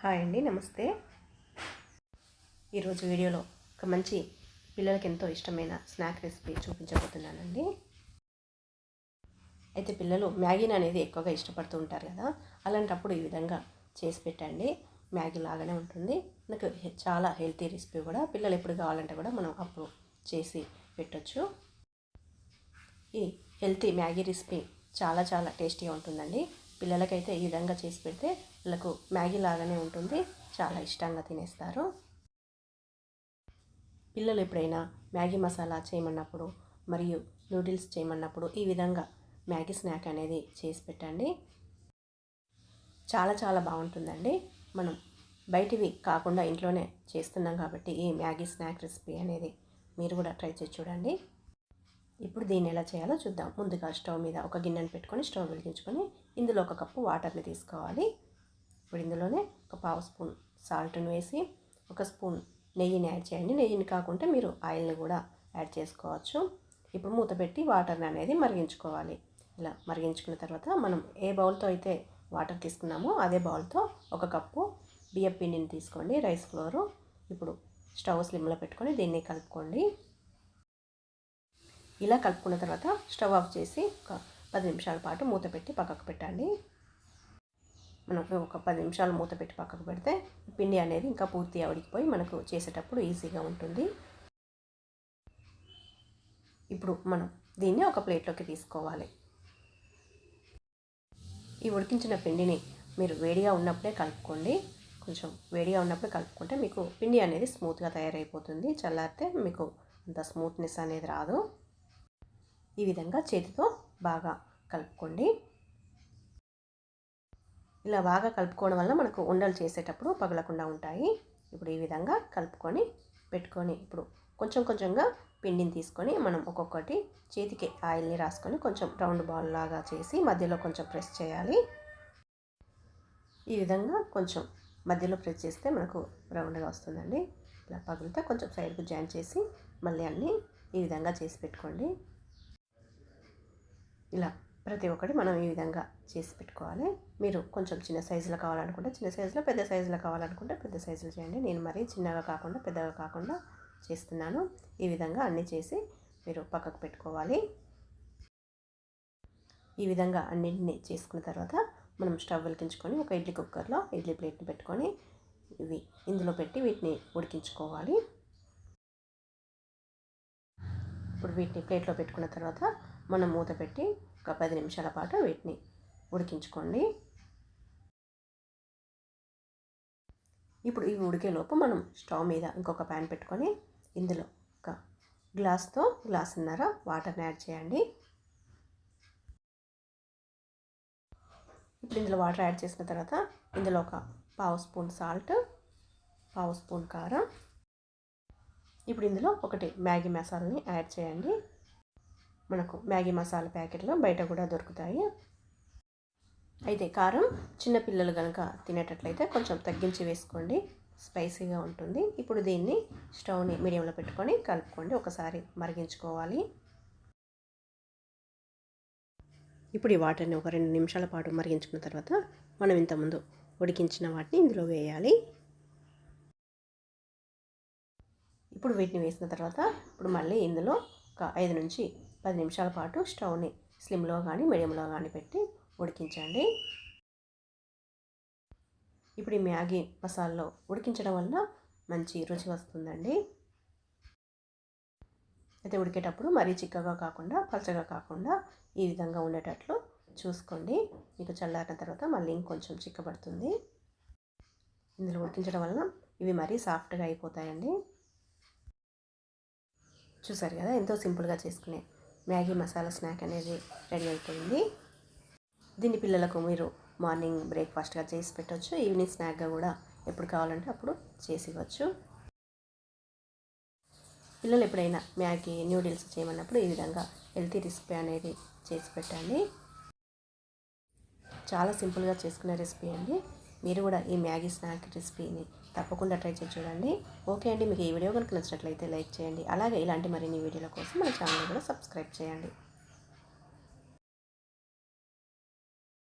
Hi అండి, నమస్తే. ఈరోజు వీడియోలో ఒక మంచి పిల్లలకి ఎంతో ఇష్టమైన స్నాక్ రెసిపీ చూపించబోతున్నానండి. అయితే పిల్లలు మ్యాగీని అనేది ఎక్కువగా ఇష్టపడుతూ ఉంటారు కదా, అలాంటప్పుడు ఈ విధంగా చేసి పెట్టండి. మ్యాగీ లాగానే ఉంటుంది. మనకు చాలా హెల్తీ రెసిపీ కూడా. పిల్లలు ఎప్పుడు కావాలంటే కూడా మనం అప్పుడు చేసి పెట్టచ్చు. ఈ హెల్తీ మ్యాగీ రెసిపీ చాలా చాలా టేస్టీగా ఉంటుందండి. పిల్లలకైతే ఈ విధంగా చేసి పెడితే వీళ్ళకు మ్యాగీ లాగానే ఉంటుంది, చాలా ఇష్టంగా తినేస్తారు. పిల్లలు ఎప్పుడైనా మ్యాగీ మసాలా చేయమన్నప్పుడు మరియు నూడిల్స్ చేయమన్నప్పుడు ఈ విధంగా మ్యాగీ స్నాక్ అనేది చేసి పెట్టండి. చాలా చాలా బాగుంటుందండి. మనం బయటివి కాకుండా ఇంట్లోనే చేస్తున్నాం కాబట్టి ఈ మ్యాగీ స్నాక్ రెసిపీ అనేది మీరు కూడా ట్రై చేసి చూడండి. ఇప్పుడు దీన్ని ఎలా చేయాలో చూద్దాం. ముందుగా స్టవ్ మీద ఒక గిన్నెను పెట్టుకొని స్టవ్ వెలిగించుకొని ఇందులో ఒక కప్పు వాటర్ని తీసుకోవాలి. ఇప్పుడు ఇందులోనే ఒక పావు స్పూన్ సాల్ట్ని వేసి ఒక స్పూన్ నెయ్యిని యాడ్ చేయండి. నెయ్యిని కాకుంటే మీరు ఆయిల్ని కూడా యాడ్ చేసుకోవచ్చు. ఇప్పుడు మూత పెట్టి వాటర్ని అనేది మరిగించుకోవాలి. ఇలా మరిగించుకున్న తర్వాత మనం ఏ బౌల్తో అయితే వాటర్ తీసుకున్నామో అదే బౌల్తో ఒక కప్పు బియ్యం పిండిని తీసుకోండి, రైస్ ఫ్లోరు. ఇప్పుడు స్టవ్ స్లిమ్లో పెట్టుకొని దీన్ని కలుపుకోండి. ఇలా కలుపుకున్న తర్వాత స్టవ్ ఆఫ్ చేసి ఒక 10 నిమిషాల పాటు మూత పెట్టి పక్కకు పెట్టండి. మనకు ఒక 10 నిమిషాలు మూత పెట్టి పక్కకు పెడితే పిండి అనేది ఇంకా పూర్తిగా ఉడికిపోయి మనకు చేసేటప్పుడు ఈజీగా ఉంటుంది. ఇప్పుడు మనం దీన్ని ఒక ప్లేట్లోకి తీసుకోవాలి. ఈ ఉడికించిన పిండిని మీరు వేడిగా ఉన్నప్పుడే కలుపుకోండి. కొంచెం వేడిగా ఉన్నప్పుడే కలుపుకుంటే మీకు పిండి అనేది స్మూత్గా తయారైపోతుంది. చల్లారితే మీకు అంత స్మూత్నెస్ అనేది రాదు. ఈ విధంగా చేతితో బాగా కలుపుకోండి. ఇలా బాగా కలుపుకోవడం వల్ల మనకు ఉండలు చేసేటప్పుడు పగలకుండా ఉంటాయి. ఇప్పుడు ఈ విధంగా కలుపుకొని పెట్టుకొని ఇప్పుడు కొంచెం కొంచెంగా పిండిని తీసుకొని మనం ఒక్కొక్కటి చేతికి ఆయిల్ని రాసుకొని కొంచెం రౌండ్ బాల్ లాగా చేసి మధ్యలో కొంచెం ప్రెస్ చేయాలి. ఈ విధంగా కొంచెం మధ్యలో ప్రెస్ చేస్తే మనకు రౌండ్గా వస్తుందండి. ఇలా పగిలితే కొంచెం సైడ్కు జాయిన్ చేసి మళ్ళీ అన్నీ ఈ విధంగా చేసి పెట్టుకోండి. ఇలా ప్రతి ఒక్కటి మనం ఈ విధంగా చేసి పెట్టుకోవాలి. మీరు కొంచెం చిన్న సైజులో కావాలనుకుంటే చిన్న సైజులో, పెద్ద సైజులో కావాలనుకుంటే పెద్ద సైజులో చేయండి. నేను మరీ చిన్నగా కాకుండా పెద్దగా కాకుండా చేస్తున్నాను. ఈ విధంగా అన్నీ చేసి మీరు పక్కకు పెట్టుకోవాలి. ఈ విధంగా అన్నింటినీ చేసుకున్న తర్వాత మనం స్టవ్ వెలిగించుకొని ఒక ఇడ్లీ కుక్కర్లో ఇడ్లీ ప్లేట్ని పెట్టుకొని ఇందులో పెట్టి వీటిని ఉడికించుకోవాలి. ఇప్పుడు వీటిని ప్లేట్లో పెట్టుకున్న తర్వాత మనం మూత పెట్టి ఒక 10 నిమిషాల పాటు వీటిని ఉడికించుకోండి. ఇప్పుడు ఇవి ఉడికేలోపు మనం స్టవ్ మీద ఇంకొక ప్యాన్ పెట్టుకొని ఇందులో ఒక గ్లాసున్నర వాటర్ని యాడ్ చేయండి. ఇప్పుడు ఇందులో వాటర్ యాడ్ చేసిన తర్వాత ఇందులో ఒక పావు స్పూన్ సాల్ట్, పావు స్పూన్ కారం, ఇప్పుడు ఇందులో ఒకటి మ్యాగీ మసాలాని యాడ్ చేయండి. మనకు మ్యాగీ మసాలా ప్యాకెట్లు బయట కూడా దొరుకుతాయి. అయితే కారం చిన్నపిల్లలు కనుక తినేటట్లయితే కొంచెం తగ్గించి వేసుకోండి, స్పైసీగా ఉంటుంది. ఇప్పుడు దీన్ని స్టవ్ని మీడియంలో పెట్టుకొని కలుపుకోండి, ఒకసారి మరిగించుకోవాలి. ఇప్పుడు ఈ వాటర్ని ఒక 2 నిమిషాల పాటు మరిగించుకున్న తర్వాత మనం ఇంతకుముందు ఉడికించిన వాటిని ఇందులో వేయాలి. ఇప్పుడు వీటిని వేసిన తర్వాత ఇప్పుడు మళ్ళీ ఇందులో ఒక 5 నుంచి 10 నిమిషాల పాటు స్టవ్ని స్లిమ్లో కానీ మీడియంలో కానీ పెట్టి ఉడికించండి. ఇప్పుడు ఈ మ్యాగీ మసాలాలో ఉడికించడం వల్ల మంచి రుచి వస్తుందండి. అయితే ఉడికేటప్పుడు మరీ చిక్కగా కాకుండా పలచగా కాకుండా ఈ విధంగా ఉండేటట్లు చూసుకోండి. మీకు చల్లారిన తర్వాత మళ్ళీ ఇంకొంచెం చిక్కబడుతుంది. ఇందులో ఉడికించడం వలన ఇవి మరీ సాఫ్ట్గా అయిపోతాయండి. చూసారు కదా, ఎంతో సింపుల్గా చేసుకునే మ్యాగీ మసాలా స్నాక్ అనేది రెడీ అయిపోయింది. దీన్ని పిల్లలకు మీరు మార్నింగ్ బ్రేక్ఫాస్ట్గా చేసి పెట్టవచ్చు, ఈవినింగ్ స్నాక్గా కూడా ఎప్పుడు కావాలంటే అప్పుడు చేసి ఇవ్వచ్చు. పిల్లలు ఎప్పుడైనా మ్యాగీ నూడిల్స్ చేయమన్నప్పుడు ఈ విధంగా హెల్తీ రెసిపీ అనేది చేసి పెట్టండి. చాలా సింపుల్గా చేసుకునే రెసిపీ అండి. మీరు కూడా ఈ మ్యాగీ స్నాక్ రెసిపీని తప్పకుండా ట్రై చేసి చూడండి. ఓకే అండి, మీకు ఈ వీడియో కనుక నచ్చినట్లయితే లైక్ చేయండి. అలాగే ఇలాంటి మరిన్ని వీడియోల కోసం మన ఛానల్ కూడా సబ్స్క్రైబ్ చేయండి.